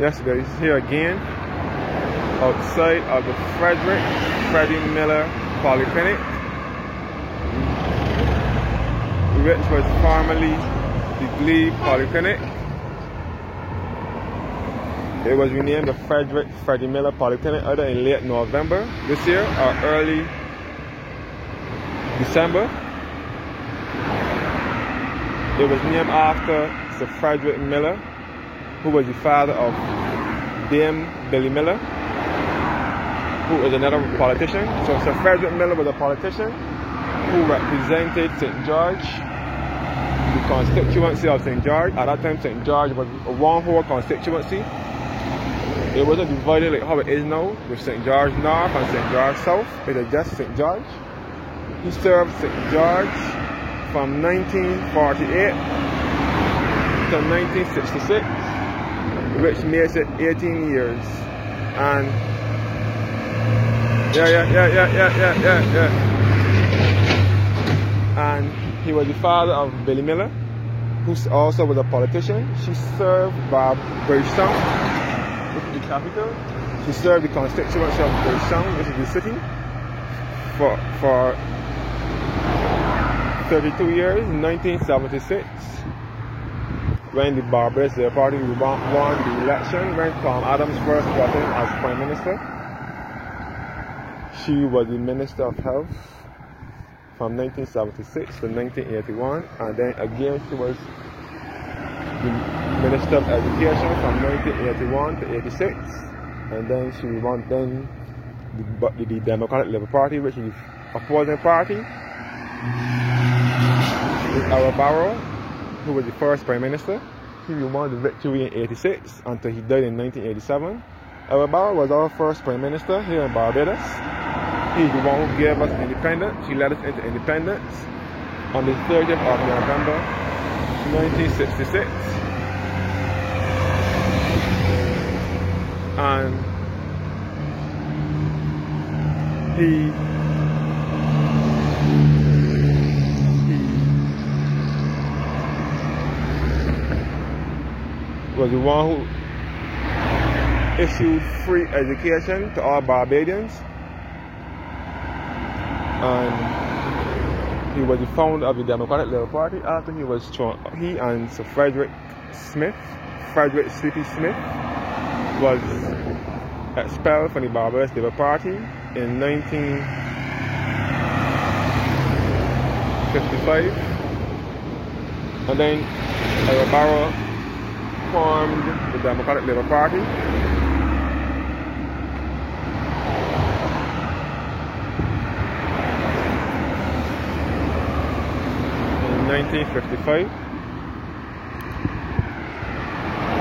Yesterday, he's here again, outside of the Freddie Miller Polyclinic, which was formerly the Glebe Polyclinic. It was renamed the Freddie Miller Polyclinic either in late November this year or early December. It was named after Sir Frederick Miller, who was the father of Dame Billy Miller, who is another politician. So Sir Frederick Miller was a politician who represented St. George, the constituency of St. George. At that time, St. George was a one-whole constituency. It wasn't divided like how it is now, with St. George North and St. George South. It was just St. George. He served St. George from 1948 to 1966, which makes it 18 years. And and he was the father of Billy Miller, who also was a politician. She served Bridgetown, which is the capital. She served the constituency of Bridgetown, which is the city, for 32 years. In 1976, when the Barbados Labour Party won the election, when Tom Adams first got in as Prime Minister, she was the Minister of Health from 1976 to 1981, and then again she was the Minister of Education from 1981 to 86, and then she won the Democratic Labour Party, which is the opposing party, with Ira Barrow, who was the first Prime Minister. He won the victory in 86 until he died in 1987. Ira Barrow was our first Prime Minister here in Barbados. He's the one who gave us independence. He led us into independence on the 30th of November 1966. And he was the one who issued free education to all Barbadians, and he was the founder of the Democratic Labour Party. After he was he and Sir Frederick Sleepy Smith, was expelled from the Barbados Labour Party in 1955, and then Ira Barrow formed the Democratic Labour Party. In 1955.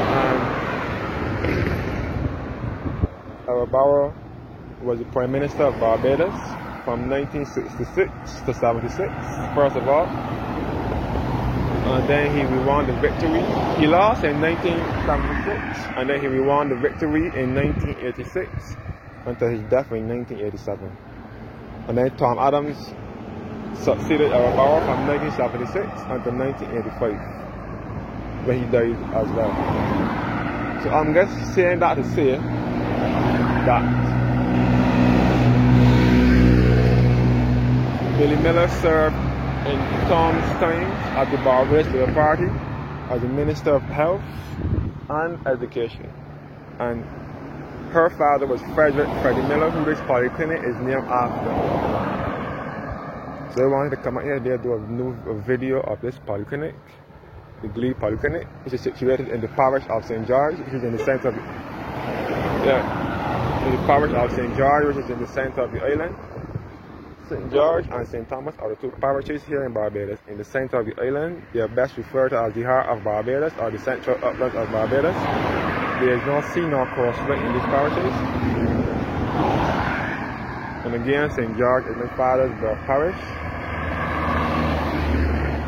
And Ira Barrow was the Prime Minister of Barbados from 1966 to 76, first of all. And then he won the victory. He lost in 1976, and then he won the victory in 1986 until his death in 1987. And then Tom Adams succeeded Ira Barrow from 1976 until 1985, when he died as well. So I'm just saying that to say that Billy Miller served in Tom's time at the Barbados Labour Party as the Minister of Health and Education. And her father was Freddie Miller, who this polyclinic is named after. So I wanted to come out here and do a video of this polyclinic, the Glebe Polyclinic, which is situated in the parish of St. George, which is in the center of the parish of St. George, which is in the center of the island. St. George and St. Thomas are the two parishes here in Barbados. In the center of the island, they are best referred to as the heart of Barbados or the central uplands of Barbados. There is no sea nor coastline in these parishes. And again, St. George is my father's birth parish,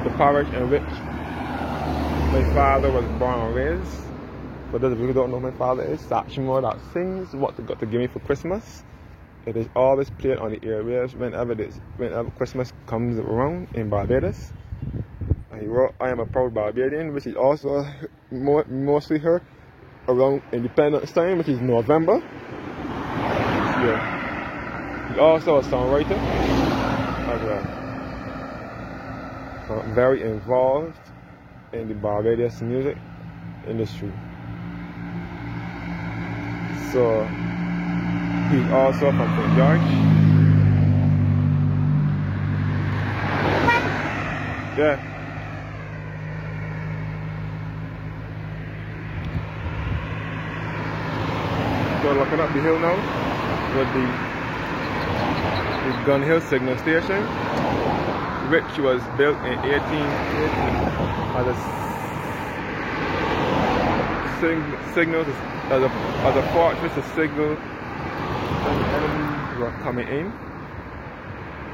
the parish in which my father was born and raised. For those of you who don't know who my father is, Satchmo that sings What You Got to Give Me for Christmas. It is always played on the airwaves whenever Christmas comes around in Barbados. And he wrote I Am a Proud Barbadian, which is also mostly her around Independence time, which is November. Yeah. He's also a songwriter as well. Very involved in the Barbados music industry. So he's also from St. George. Yeah. So looking up the hill now with the Gun Hill Signal Station, which was built in 1818 as a fortress to signal when the enemies were coming in.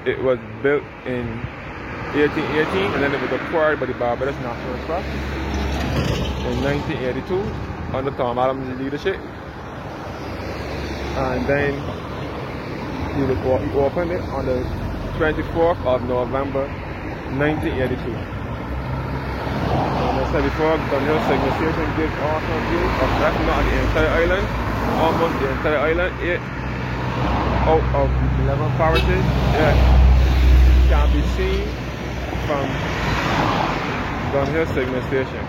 It was built in 1818 and then it was acquired by the Barbados National Trust in 1982 under Tom Adams' leadership. And then he opened it on the 24th of November 1982. As I said before, Gun Hill Signal Station gives awesome view of not the entire island, almost the entire island, 8 out of 11 parishes can be seen from Gun Hill Signal Station.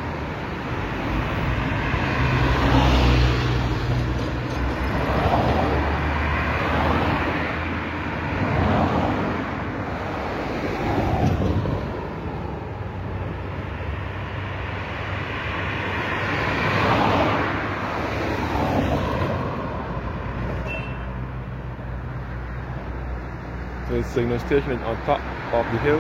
The signal station is on top of the hill.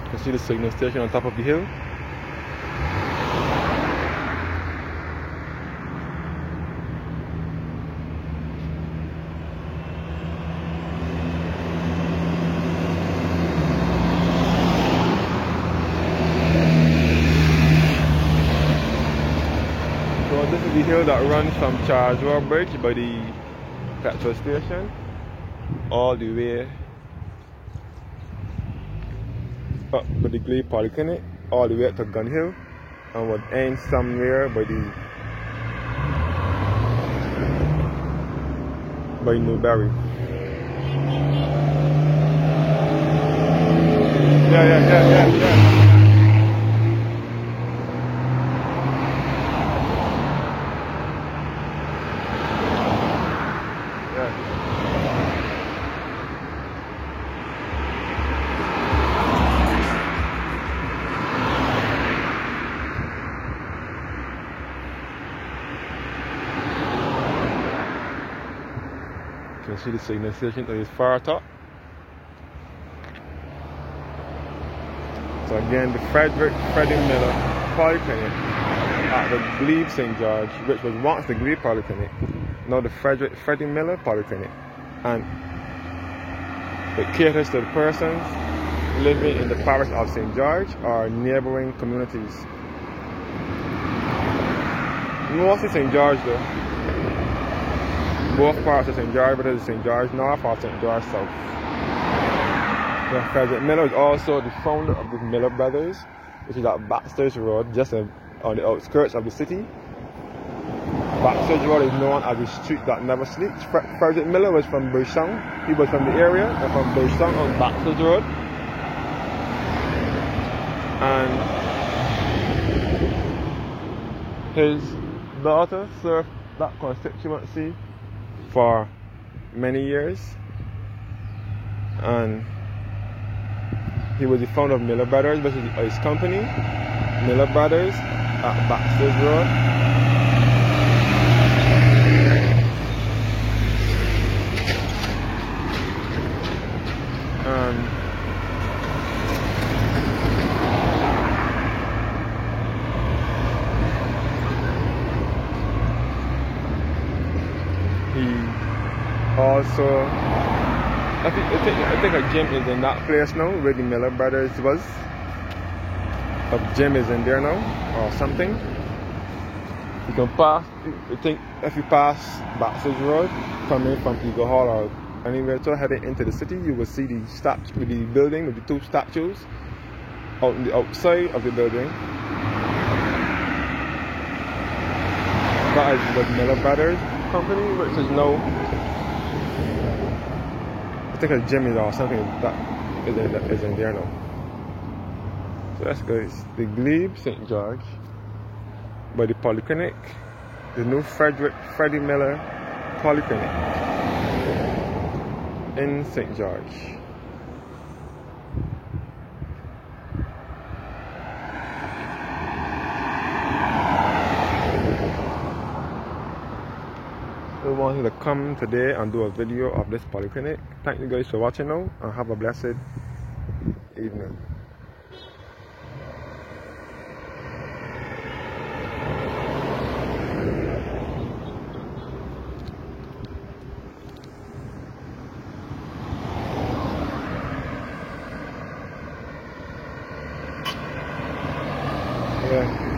You can see the signal station on top of the hill. This is the hill that runs from Charles Road Bridge by the petrol station all the way up by the Glebe Polyclinic, all the way up to Gun Hill, and would end somewhere by Newberry. Yeah. You can see the signal station at its far top. So again, the Freddie Miller Polyclinic at the Glebe St. George, which was once the Glebe Polyclinic, now the Freddie Miller Polyclinic, and it caters to the persons living in the parish of St. George or neighboring communities. Mostly St. George though. Both parts of St. George, whether it's St. George North or St. George South. Frederick Miller is also the founder of the Miller Brothers, which is at Baxter's Road, just on the outskirts of the city. Baxter's Road is known as the street that never sleeps. Frederick Miller was from Bushong. He was from the area, and from Bushong on Baxter's Road. And his daughter served that constituency for many years, and he was the founder of Miller Brothers, which is his company, Miller Brothers, at Baxter's Road. And he also, I think a gym is in that place now where the Miller Brothers was. A gym is in there now or something. You can pass, I think if you pass Baxter's Road, coming from Eagle Hall or anywhere to heading into the city, you will see the building with the two statues out on the outside of the building. That is the Miller Brothers company, which is now, I think a Jimmy's or something that is in there now. So that's good. It's the Glebe St. George by the Polyclinic, the new Freddie Miller Polyclinic in St. George. I wanted to come today and do a video of this polyclinic. Thank you guys for watching now, and have a blessed evening. Yeah.